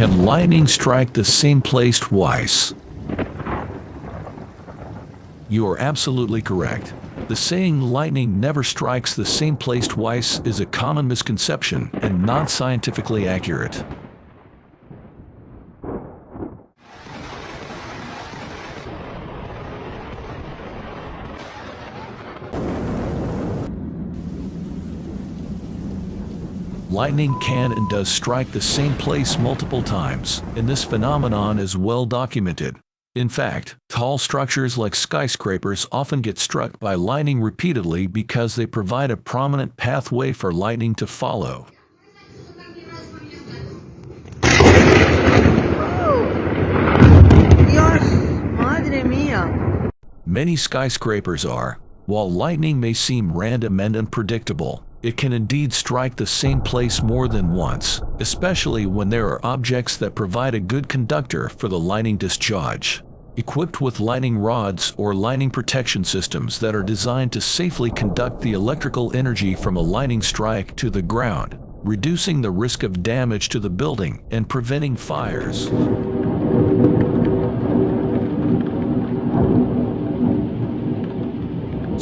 Can lightning strike the same place twice? You are absolutely correct. The saying lightning never strikes the same place twice is a common misconception and not scientifically accurate. Lightning can and does strike the same place multiple times, and this phenomenon is well documented. In fact, tall structures like skyscrapers often get struck by lightning repeatedly because they provide a prominent pathway for lightning to follow. Dios, madre mía. Many skyscrapers are, while lightning may seem random and unpredictable, it can indeed strike the same place more than once, especially when there are objects that provide a good conductor for the lightning discharge. Equipped with lightning rods or lightning protection systems that are designed to safely conduct the electrical energy from a lightning strike to the ground, reducing the risk of damage to the building and preventing fires.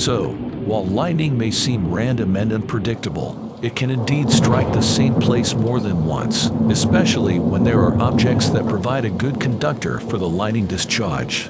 So, while lightning may seem random and unpredictable, it can indeed strike the same place more than once, especially when there are objects that provide a good conductor for the lightning discharge.